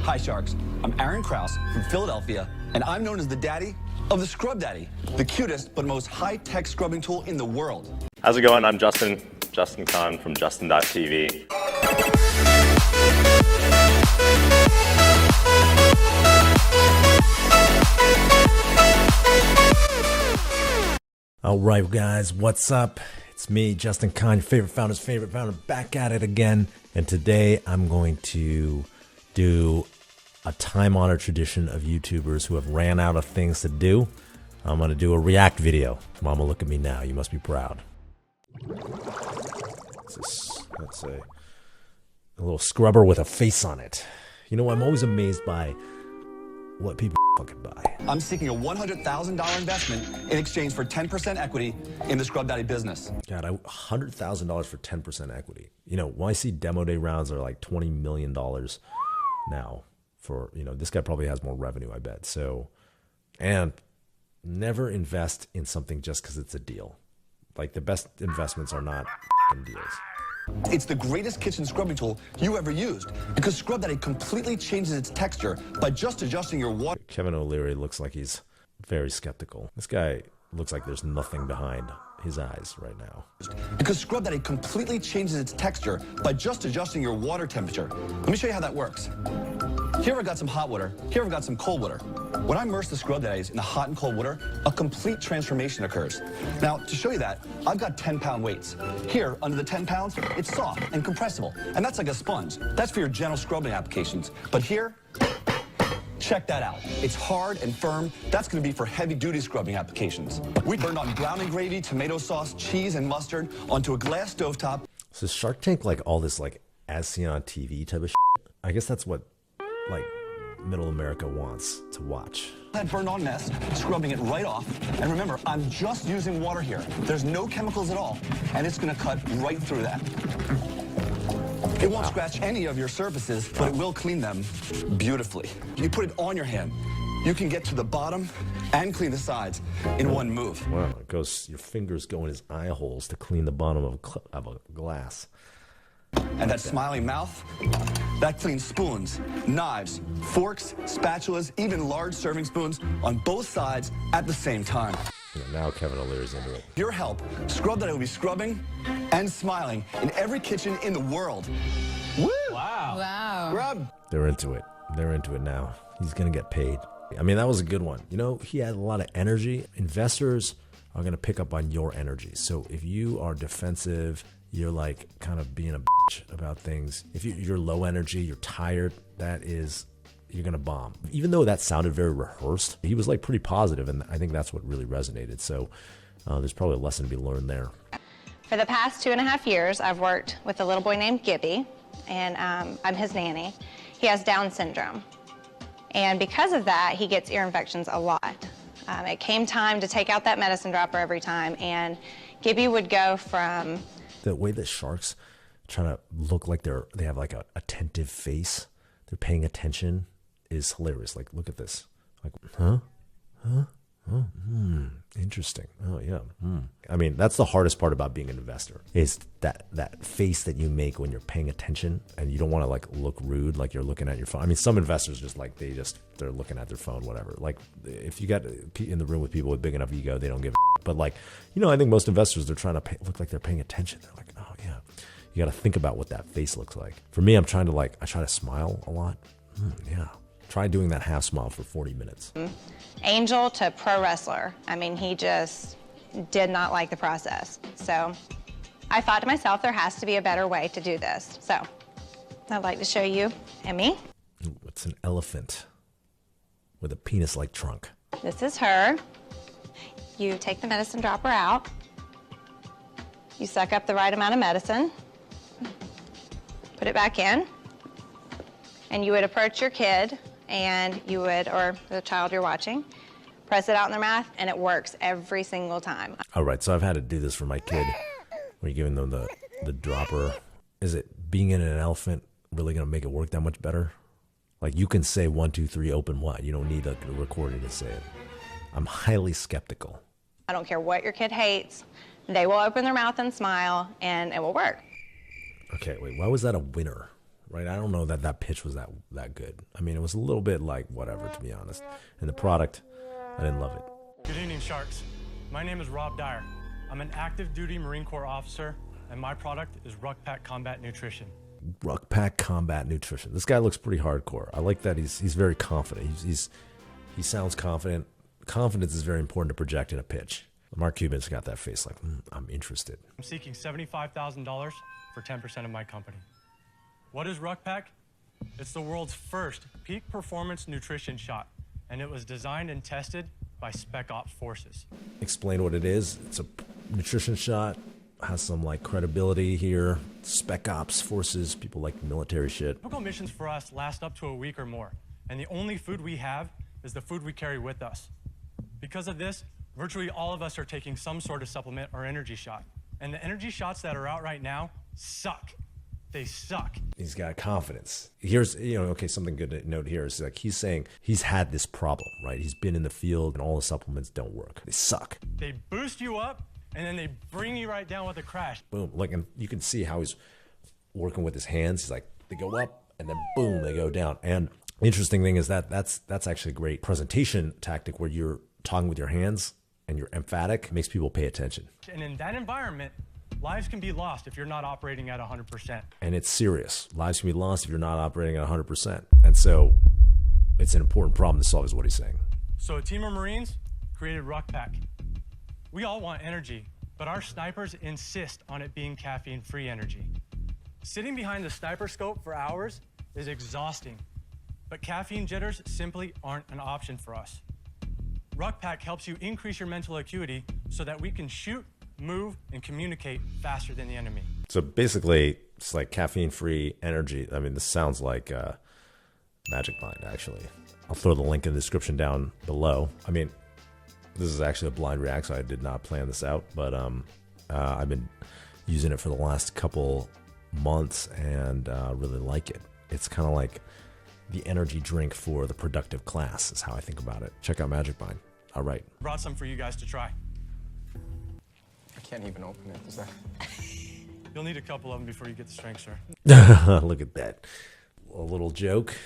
Hi, Sharks. I'm Aaron Krause from Philadelphia, and I'm known as the daddy of the Scrub Daddy, the cutest but most high-tech scrubbing tool in the world. How's it going? I'm Justin Kahn from Justin.tv. All right, guys, what's up? It's me, Justin Kahn, your favorite founder, back at it again. And today I'm going to do a time-honored tradition of YouTubers who have ran out of things to do. I'm going to do a react video. Mama, look at me now. You must be proud. Let's say a little scrubber with a face on it. You know, I'm always amazed by what people fucking buy. I'm seeking a $100,000 investment in exchange for 10% equity in the Scrub Daddy business. God, $100,000 for 10% equity. You know, YC demo day rounds are like $20 million now. For, you know, this guy probably has more revenue, I bet. So, and never invest in something just because it's a deal. Like, the best investments are not deals. It's the greatest kitchen scrubbing tool you ever used because Scrub Daddy completely changes its texture by just adjusting your water. Kevin O'Leary looks like he's very skeptical. This guy looks like there's nothing behind his eyes right now. Because Scrub Daddy completely changes its texture by just adjusting your water temperature. Let me show you how that works. Here I've got some hot water. Here I've got some cold water. When I immerse the Scrub Daddies in the hot and cold water, a complete transformation occurs. Now, to show you that, I've got 10-pound weights. Here, under the 10 pounds, it's soft and compressible, and that's like a sponge. That's for your gentle scrubbing applications. But here, check that out. It's hard and firm. That's going to be for heavy-duty scrubbing applications. We burned on brownie gravy, tomato sauce, cheese, and mustard onto a glass stovetop. So is Shark Tank like all this like as seen on TV type of shit? I guess that's what like middle America wants to watch. That burned on mess, scrubbing it right off. And remember, I'm just using water here. There's no chemicals at all, and it's going to cut right through that. It won't scratch any of your surfaces, but it will clean them beautifully. You put it on your hand. You can get to the bottom and clean the sides in one move. Wow, it goes, your fingers go in his eye holes to clean the bottom of a glass. And that smiling mouth, that cleans spoons, knives, forks, spatulas, even large serving spoons on both sides at the same time. You know, now Kevin O'Leary's into it. Your help, Scrub Daddy will be scrubbing and smiling in every kitchen in the world. Woo! Wow. Wow. Scrub! They're into it. They're into it now. He's going to get paid. I mean, that was a good one. You know, he had a lot of energy. Investors are going to pick up on your energy. So if you are defensive, you're like kind of being a bitch about things. If you're low energy, you're tired, you're going to bomb. Even though that sounded very rehearsed, he was like pretty positive, and I think that's what really resonated. So there's probably a lesson to be learned there. For the past 2.5 years, I've worked with a little boy named Gibby, and I'm his nanny. He has Down syndrome. And because of that, he gets ear infections a lot. It came time to take out that medicine dropper every time, and Gibby would go from... The way that sharks trying to look like they have like a attentive face, they're paying attention, is hilarious. Like, look at this. Like, huh? Oh, interesting. Oh, yeah. I mean, that's the hardest part about being an investor, is that face that you make when you're paying attention, and you don't want to like look rude, like you're looking at your phone. I mean, some investors just like, they're looking at their phone, whatever. Like, if you got in the room with people with big enough ego, they don't give a shit. But like, you know, I think most investors, they're trying to look like they're paying attention. They're like, oh yeah. You got to think about what that face looks like. For me, I try to smile a lot. Yeah. Try doing that half smile for 40 minutes. Angel to pro wrestler. I mean, he just did not like the process. So I thought to myself, there has to be a better way to do this. So I'd like to show you Emmy. It's an elephant with a penis-like trunk. This is her. You take the medicine dropper out. You suck up the right amount of medicine. Put it back in. And you would approach your kid, and you would, or the child you're watching, press it out in their mouth, and it works every single time. All right, so I've had to do this for my kid. When you're giving them the dropper, is it being in an elephant really going to make it work that much better? Like, you can say 1, 2, 3, open wide. You don't need a recording to say it. I'm highly skeptical. I don't care what your kid hates. They will open their mouth and smile, and it will work. Okay, wait, why was that a winner right? I don't know that that pitch was that good. I mean, it was a little bit like whatever, to be honest. And the product, I didn't love it. Good evening, Sharks. My name is Rob Dyer. I'm an active duty Marine Corps officer, and my product is Ruck Pack Combat Nutrition. Ruck Pack Combat Nutrition. This guy looks pretty hardcore. I like that he's very confident. He sounds confident. Confidence is very important to project in a pitch. Mark Cuban's got that face like, I'm interested. I'm seeking $75,000 for 10% of my company. What is Ruck Pack? It's the world's first peak performance nutrition shot, and it was designed and tested by Spec Ops forces. Explain what it is. It's a nutrition shot, has some like credibility here. Spec Ops forces, people like military shit. Typical missions for us last up to a week or more, and the only food we have is the food we carry with us. Because of this, virtually all of us are taking some sort of supplement or energy shot. And the energy shots that are out right now suck. They suck. He's got confidence. Here's, okay, something good to note here is like he's saying he's had this problem, right? He's been in the field and all the supplements don't work. They suck. They boost you up and then they bring you right down with a crash. Boom. Like, and you can see how he's working with his hands. He's like, they go up and then boom, they go down. And the interesting thing is that's actually a great presentation tactic where you're talking with your hands and you're emphatic, makes people pay attention. And in that environment, lives can be lost if you're not operating at 100%. And it's serious. Lives can be lost if you're not operating at 100%. And so it's an important problem to solve is what he's saying. So a team of Marines created Ruck Pack. We all want energy, but our snipers insist on it being caffeine-free energy. Sitting behind the sniper scope for hours is exhausting, but caffeine jitters simply aren't an option for us. Ruck Pack helps you increase your mental acuity so that we can shoot, move, and communicate faster than the enemy. So basically, it's like caffeine-free energy. I mean, this sounds like Magic Mind, actually. I'll throw the link in the description down below. I mean, this is actually a blind react, so I did not plan this out, but I've been using it for the last couple months and really like it. It's kind of like the energy drink for the productive class is how I think about it. Check out Magic Mind. All right. Brought some for you guys to try. I can't even open it. Is that? You'll need a couple of them before you get the strength, sir. Look at that. A little joke.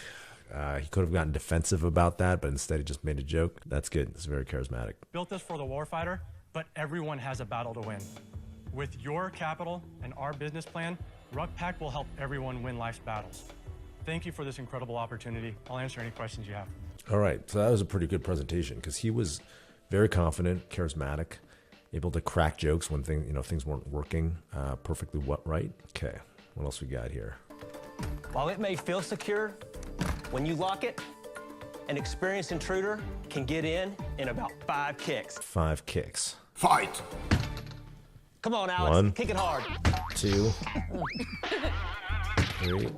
He could have gotten defensive about that, but instead he just made a joke. That's good. It's very charismatic. Built this for the warfighter, but everyone has a battle to win. With your capital and our business plan, Ruck Pack will help everyone win life's battles. Thank you for this incredible opportunity. I'll answer any questions you have. All right. So that was a pretty good presentation because he was very confident, charismatic, able to crack jokes when things weren't working perfectly right. Okay. What else we got here? While it may feel secure, when you lock it, an experienced intruder can get in about 5 kicks. 5 kicks. Fight! Come on, Alex. 1, kick it hard. 2, 3.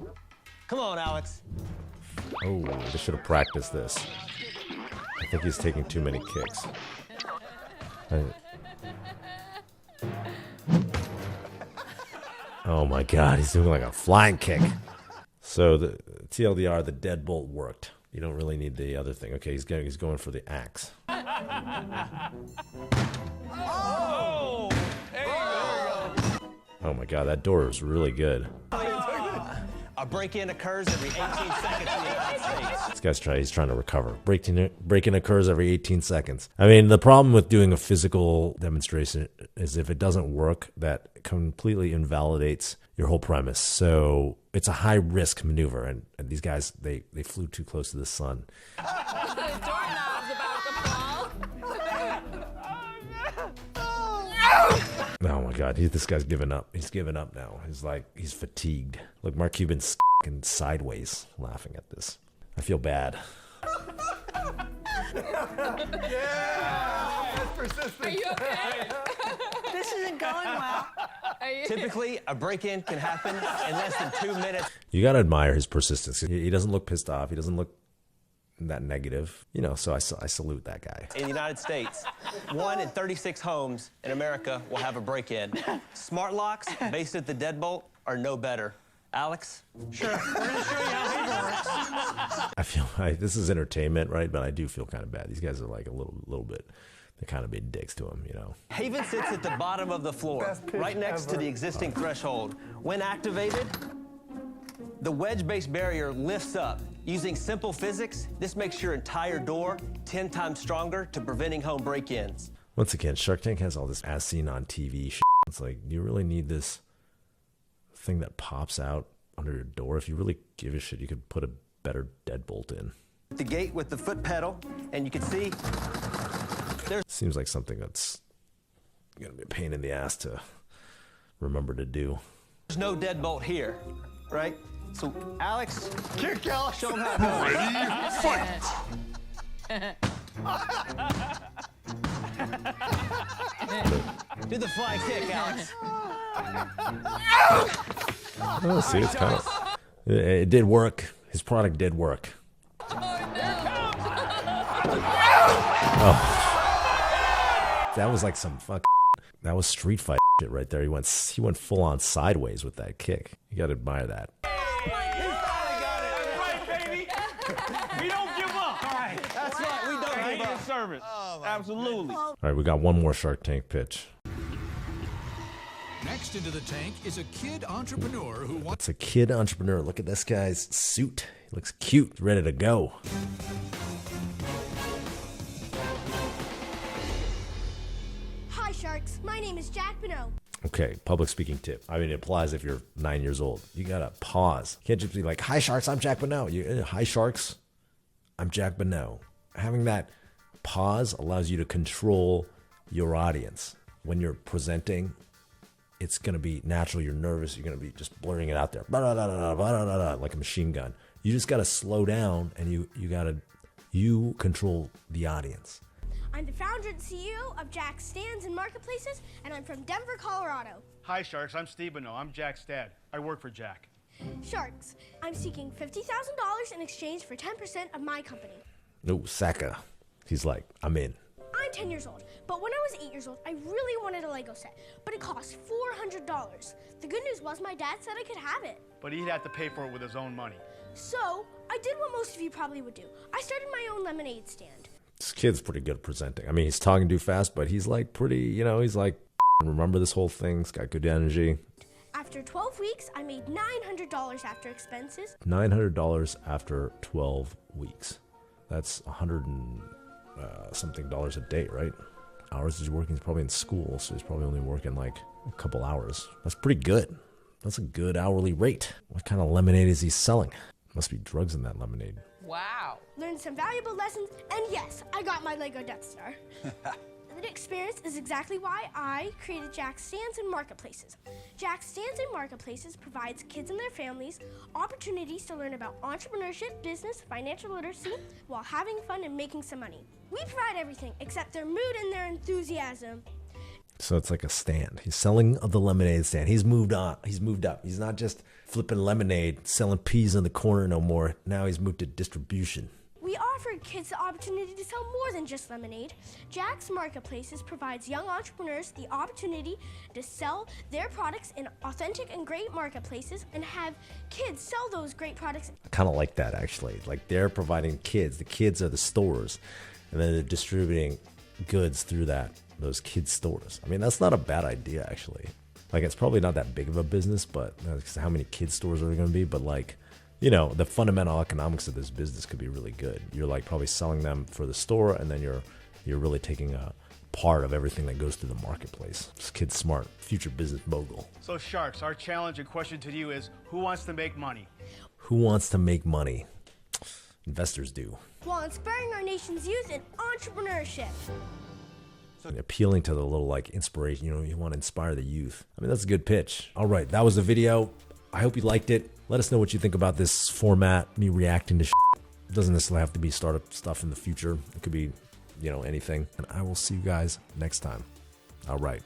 Come on, Alex. Oh, they should have practiced this. I think he's taking too many kicks. Oh my God, he's doing like a flying kick. So the TLDR, the deadbolt worked. You don't really need the other thing. Okay, he's going for the axe. Oh! Oh my God, that door is really good. A break-in occurs every 18 seconds in the United States. This guy's he's trying to recover. Break-in occurs every 18 seconds. I mean, the problem with doing a physical demonstration is if it doesn't work, that completely invalidates your whole premise. So it's a high-risk maneuver, and these guys, they flew too close to the sun. Oh my God, this guy's given up. He's given up now. He's fatigued. Look, Mark Cuban's fucking sideways laughing at this. I feel bad. Yeah! That's persistent. Are you okay? This isn't going well. Typically, a break-in can happen in less than 2 minutes. You gotta admire his persistence. He doesn't look pissed off. He doesn't look that negative. So I salute that guy. In the United States, 1 in 36 homes in America will have a break-in. Smart locks based at the deadbolt are no better. Alex? Sure, we're gonna show you how he works. I feel like this is entertainment, right? But I do feel kind of bad. These guys are like a little bit. They're kind of being dicks to him, Haven sits at the bottom of the floor, right next to the existing threshold. When activated, The wedge-based barrier lifts up. Using simple physics, this makes your entire door 10 times stronger to preventing home break-ins. Once again, Shark Tank has all this as seen on TV shit. It's like, do you really need this thing that pops out under your door? If you really give a shit, you could put a better deadbolt in. The gate with the foot pedal, and you can see there's... Seems like something that's gonna be a pain in the ass to remember to do. There's no deadbolt here, right? So, Alex, kick Alex, show him how to do it. Ready, fight! Do the flying kick, Alex. Oh, see, it's kind of... It did work. His product did work. Oh. That was like some fuck. That was street fight shit right there. He went full on sideways with that kick. You gotta admire that. We don't give up. All right. That's right, we don't give up. Service. Absolutely. All right, we got one more Shark Tank pitch. Next into the tank is a kid entrepreneur who wants... It's a kid entrepreneur. Look at this guy's suit. He looks cute, ready to go. Hi, Sharks. My name is Jack Bonneau. Okay, public speaking tip. I mean, it applies if you're 9 years old. You gotta pause. You can't just be like, "Hi, Sharks, I'm Jack Bonneau." Hi, Sharks, I'm Jack Bonneau. Having that pause allows you to control your audience. When you're presenting, it's going to be natural. You're nervous. You're going to be just blurting it out there. Like a machine gun. You just got to slow down and you control the audience. I'm the founder and CEO of Jack's Stands and Marketplaces, and I'm from Denver, Colorado. Hi, Sharks. I'm Steve Bonneau. I'm Jack's dad. I work for Jack. Sharks, I'm seeking $50,000 in exchange for 10% of my company. No, Saka. He's like, I'm in. I'm 10 years old, but when I was 8 years old, I really wanted a Lego set, but it cost $400. The good news was my dad said I could have it. But he'd have to pay for it with his own money. So, I did what most of you probably would do. I started my own lemonade stand. This kid's pretty good at presenting. I mean, he's talking too fast, but he's like pretty, he's like, remember this whole thing. He's got good energy. After 12 weeks, I made $900 after expenses. $900 after 12 weeks. That's $100 and something dollars a day, right? Hours he's working. He's probably in school, so he's probably only working like a couple hours. That's pretty good. That's a good hourly rate. What kind of lemonade is he selling? Must be drugs in that lemonade. Wow. Learned some valuable lessons, and yes, I got my Lego Death Star. The experience is exactly why I created Jack's Stands and Marketplaces. Jack's Stands and Marketplaces provides kids and their families opportunities to learn about entrepreneurship, business, financial literacy, while having fun and making some money. We provide everything except their mood and their enthusiasm. So it's like a stand. He's selling the lemonade stand. He's moved on. He's moved up. He's not just flipping lemonade, selling peas in the corner no more. Now he's moved to distribution. We offer kids the opportunity to sell more than just lemonade. Jack's Marketplaces provides young entrepreneurs the opportunity to sell their products in authentic and great marketplaces and have kids sell those great products. I kind of like that, actually. Like they're providing kids. The kids are the stores, and then they're distributing goods through those kids' stores. I mean, that's not a bad idea, actually. Like, it's probably not that big of a business, but how many kids' stores are there going to be? But like, the fundamental economics of this business could be really good. You're like probably selling them for the store, and then you're really taking a part of everything that goes through the marketplace. This kid's smart, future business mogul. So, Sharks, our challenge and question to you is, who wants to make money? Who wants to make money? Investors do. While inspiring our nation's youth in entrepreneurship. Appealing to the little like inspiration, you want to inspire the youth. I mean, that's a good pitch. All right, that was the video. I hope you liked it. Let us know what you think about this format, me reacting to shit. It doesn't necessarily have to be startup stuff in the future. It could be, anything. And I will see you guys next time. All right.